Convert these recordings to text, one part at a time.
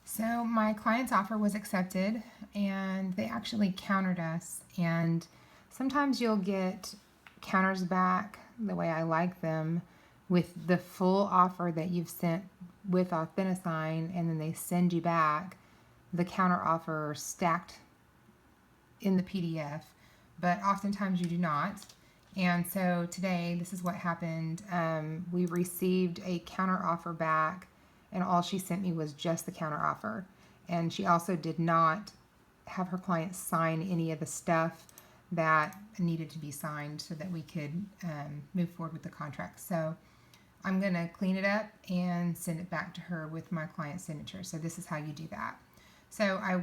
So my client's offer was accepted and they actually countered us. And sometimes you'll get counters back the way I like them with the full offer that you've sent with Authentasign, and then they send you back the counter offer stacked in the PDF, but oftentimes you do not. And so today, this is what happened. We received a counter offer back, and all she sent me was just the counter offer. And she also did not have her client sign any of the stuff that needed to be signed so that we could move forward with the contract. So I'm going to clean it up and send it back to her with my client's signature. So this is how you do that. So I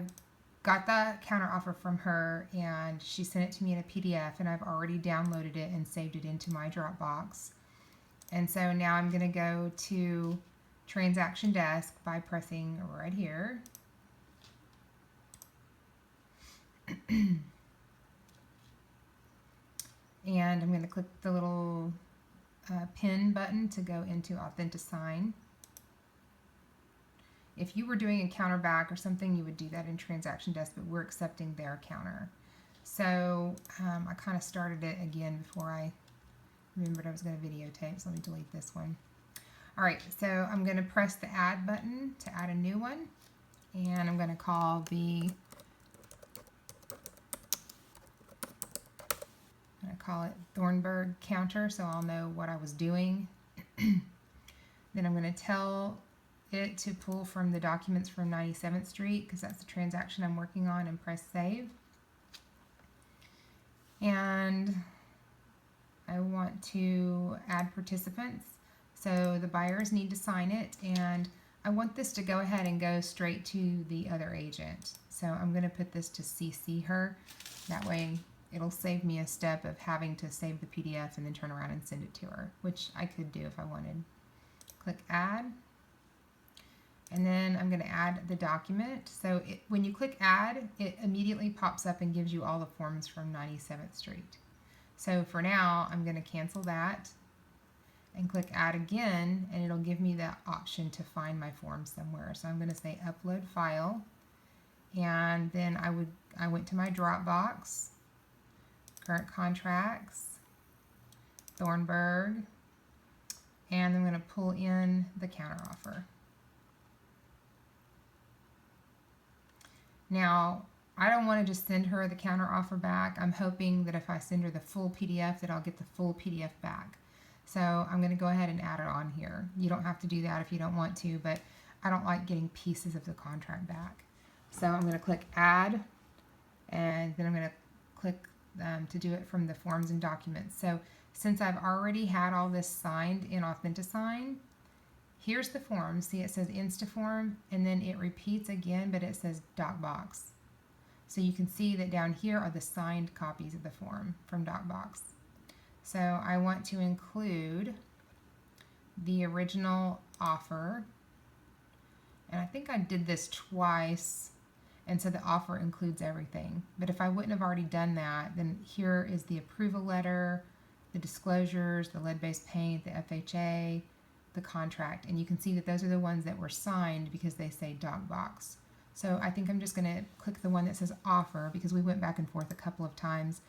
got the counter offer from her and she sent it to me in a PDF, and I've already downloaded it and saved it into my Dropbox. And so now I'm going to go to Transaction Desk by pressing right here. And I'm going to click the little pin button to go into Authentasign. If you were doing a counter back or something, you would do that in Transaction Desk, but we're accepting their counter. So I kind of started it again before I remembered I was going to videotape, so let me delete this one. All right, so I'm going to press the Add button to add a new one, and I'm going to call it Thornburg counter, so I'll know what I was doing. Then I'm going to tell it to pull from the documents from 97th Street because that's the transaction I'm working on, and press save. And I want to add participants. So the buyers need to sign it, and I want this to go ahead and go straight to the other agent. So I'm going to put this to CC her. That way it'll save me a step of having to save the PDF and then turn around and send it to her, which I could do if I wanted. Click Add. And then I'm going to add the document. So when you click Add, it immediately pops up and gives you all the forms from 97th Street. So for now, I'm going to cancel that and click Add again, and it'll give me the option to find my form somewhere. So I'm going to say Upload File, and then I went to my Dropbox, Current Contracts, Thornburg, and I'm going to pull in the counteroffer. Now, I don't want to just send her the counteroffer back. I'm hoping that if I send her the full PDF that I'll get the full PDF back. So I'm going to go ahead and add it on here. You don't have to do that if you don't want to, but I don't like getting pieces of the contract back. So I'm going to click Add, and then I'm going to click to do it from the Forms and Documents. So since I've already had all this signed in Authentasign, here's the form. See, it says Instaform, and then it repeats again, but it says DocBox. So you can see that down here are the signed copies of the form from DocBox. So I want to include the original offer, and I think I did this twice, and so the offer includes everything. But if I wouldn't have already done that, then here is the approval letter, the disclosures, the lead-based paint, the FHA, the contract, and you can see that those are the ones that were signed because they say DocBox. So I think I'm just going to click the one that says offer, because we went back and forth a couple of times,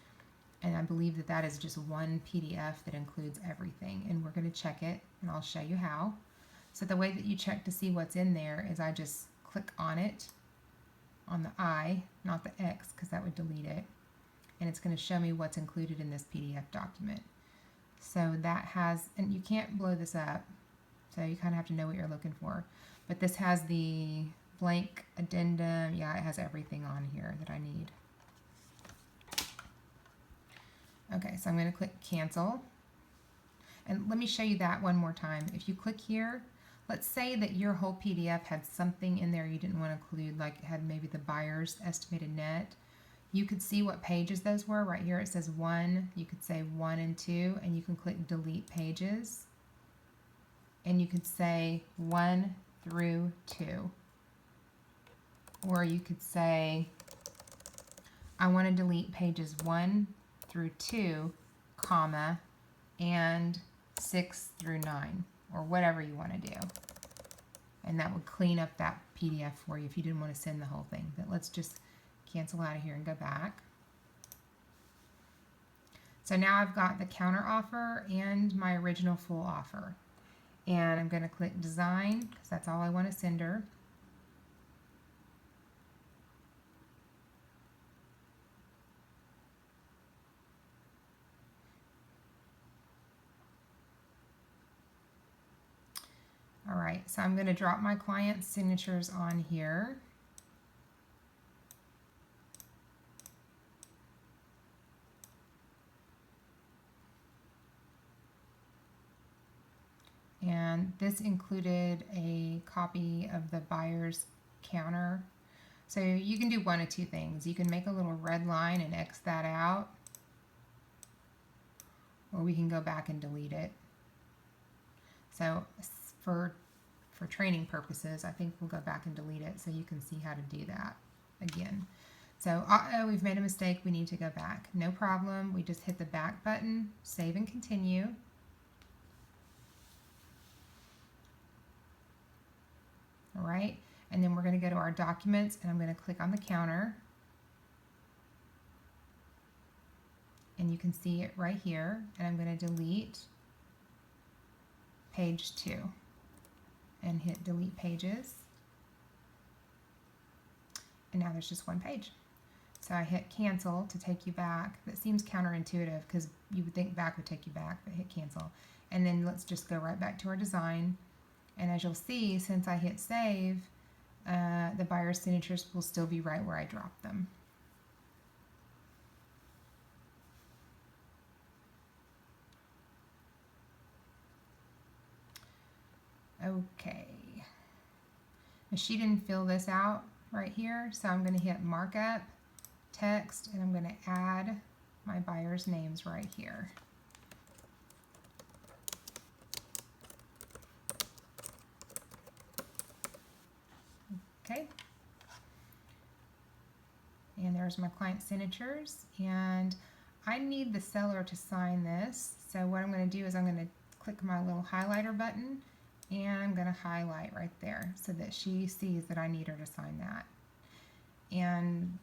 and I believe that that is just one PDF that includes everything, and we're going to check it, and I'll show you how. So the way that you check to see what's in there is I just click on it, on the I, not the X, because that would delete it, and it's going to show me what's included in this PDF document. So that has, and you can't blow this up, so you kind of have to know what you're looking for. But this has the blank addendum. Yeah, it has everything on here that I need. Okay, so I'm going to click Cancel. And let me show you that one more time. If you click here, let's say that your whole PDF had something in there you didn't want to include, like it had maybe the buyer's estimated net. You could see what pages those were. Right here it says 1. You could say 1 and 2, and you can click Delete Pages. And you could say 1 through 2. Or you could say, I want to delete pages 1 through 2, comma, and 6 through 9, or whatever you want to do. and that would clean up that PDF for you if you didn't want to send the whole thing. But let's just cancel out of here and go back. So now I've got the counter offer and my original full offer. And I'm going to click design because that's all I want to send her. All right, so I'm going to drop my client's signatures on here. And this included a copy of the buyer's counter. So you can do one of two things. You can make a little red line and X that out, or we can go back and delete it. So for training purposes, I think we'll go back and delete it so you can see how to do that again. So we've made a mistake, we need to go back. No problem, we just hit the back button, save and continue. All right, and then we're going to go to our documents and I'm going to click on the counter. And you can see it right here, and I'm going to delete page 2 and hit delete pages. And now there's just one page. So I hit cancel to take you back. That seems counterintuitive because you would think back would take you back, but hit cancel. And then let's just go right back to our design. And as you'll see, since I hit save, the buyer's signatures will still be right where I dropped them. Okay. Now she didn't fill this out right here, so I'm going to hit markup, text, and I'm going to add my buyer's names right here. Okay, and there's my client signatures, and I need the seller to sign this. So what I'm going to do is I'm going to click my little highlighter button, and I'm going to highlight right there so that she sees that I need her to sign that. And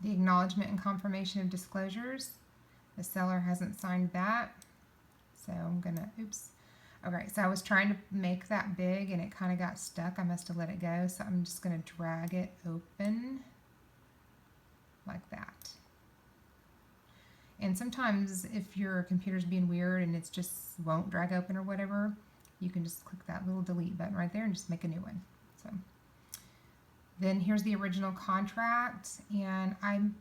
the acknowledgement and confirmation of disclosures, the seller hasn't signed that, so I'm going to, oops. Okay, so I was trying to make that big and it kind of got stuck. I must have let it go. So I'm just going to drag it open like that. And sometimes if your computer's being weird and it's just won't drag open or whatever, you can just click that little delete button right there and just make a new one. So then here's the original contract, and I'm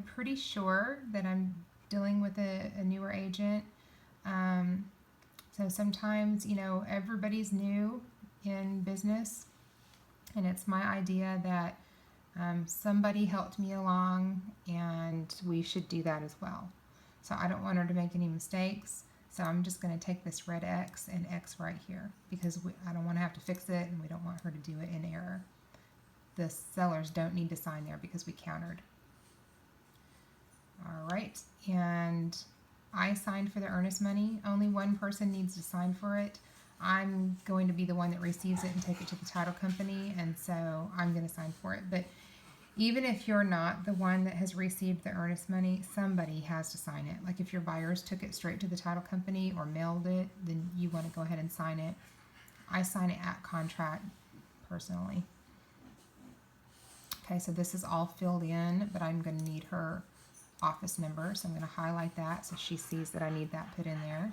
pretty sure that I'm dealing with a newer agent. So sometimes, you know, everybody's new in business, and it's my idea that somebody helped me along, and we should do that as well. So I don't want her to make any mistakes, so I'm just going to take this red X and X right here because I don't want to have to fix it, and we don't want her to do it in error. The sellers don't need to sign there because we countered. All right, and I signed for the earnest money. Only one person needs to sign for it. I'm going to be the one that receives it and take it to the title company, and so I'm going to sign for it. But even if you're not the one that has received the earnest money, somebody has to sign it. Like if your buyers took it straight to the title company or mailed it, then you want to go ahead and sign it. I sign it at contract personally. Okay, so this is all filled in, but I'm going to need her office number, so I'm going to highlight that so she sees that I need that put in there.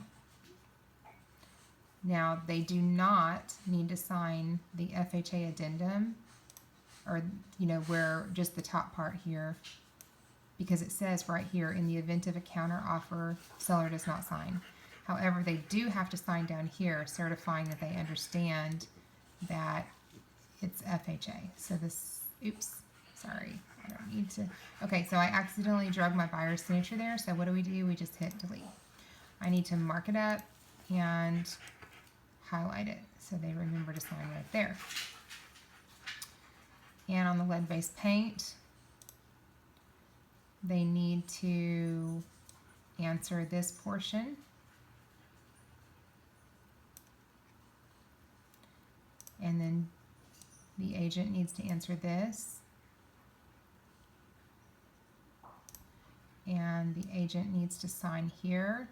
Now they do not need to sign the FHA addendum, or you know, where just the top part here, because it says right here, in the event of a counter offer, seller does not sign. However, they do have to sign down here certifying that they understand that it's FHA. So this, oops, sorry, I don't need to. Okay, so I accidentally drug my buyer's signature there, so what do? We just hit delete. I need to mark it up and highlight it so they remember to sign right there. And on the lead-based paint, they need to answer this portion. and then the agent needs to answer this, and the agent needs to sign here,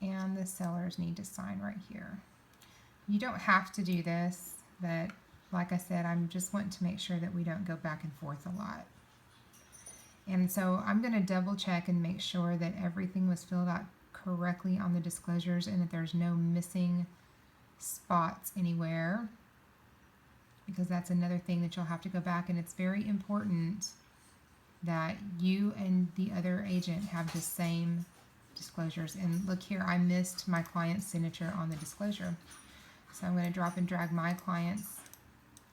and the sellers need to sign right here. You don't have to do this, but like I said, I'm just wanting to make sure that we don't go back and forth a lot. And so I'm going to double check and make sure that everything was filled out correctly on the disclosures and that there's no missing spots anywhere, because that's another thing that you'll have to go back, and it's very important that you and the other agent have the same disclosures. And look here, I missed my client's signature on the disclosure. So I'm going to drop and drag my client's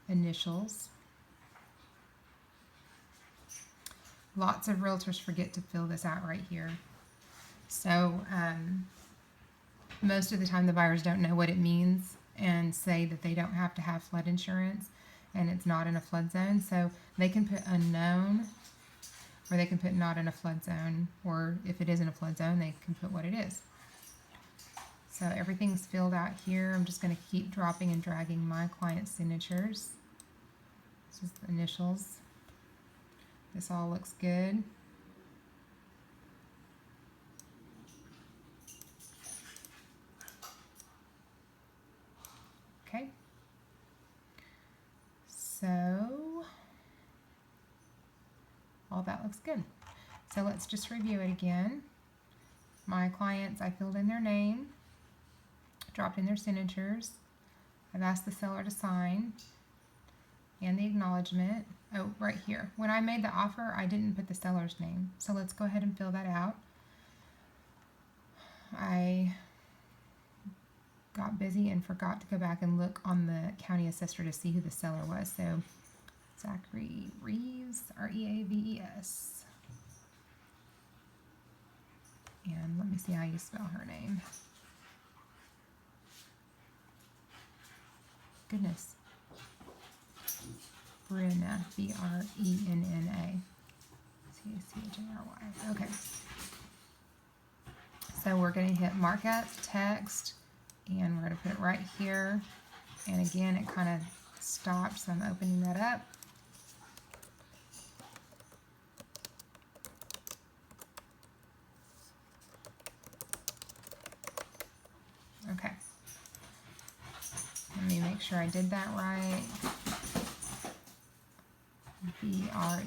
initials. Lots of realtors forget to fill this out right here. So most of the time the buyers don't know what it means and say that they don't have to have flood insurance and it's not in a flood zone. So they can put unknown, or they can put not in a flood zone, or if it is in a flood zone, they can put what it is. So everything's filled out here. I'm just going to keep dropping and dragging my client's signatures. This is the initials. This all looks good. Okay. So all that looks good. So let's just review it again. My clients, I filled in their name, dropped in their signatures. I've asked the seller to sign, and the acknowledgement. Oh, right here. When I made the offer, I didn't put the seller's name. So let's go ahead and fill that out. I got busy and forgot to go back and look on the county assessor to see who the seller was. So Zachary Reeves, R-E-A-V-E-S. And let me see how you spell her name. Goodness. Brenna, B-R-E-N-N-A. C-A-C-H-A-R-Y. Okay. So we're going to hit markup, text, and we're going to put it right here. And again, it kind of stopped, so I'm opening that up. Okay. Let me make sure I did that right. B-R-E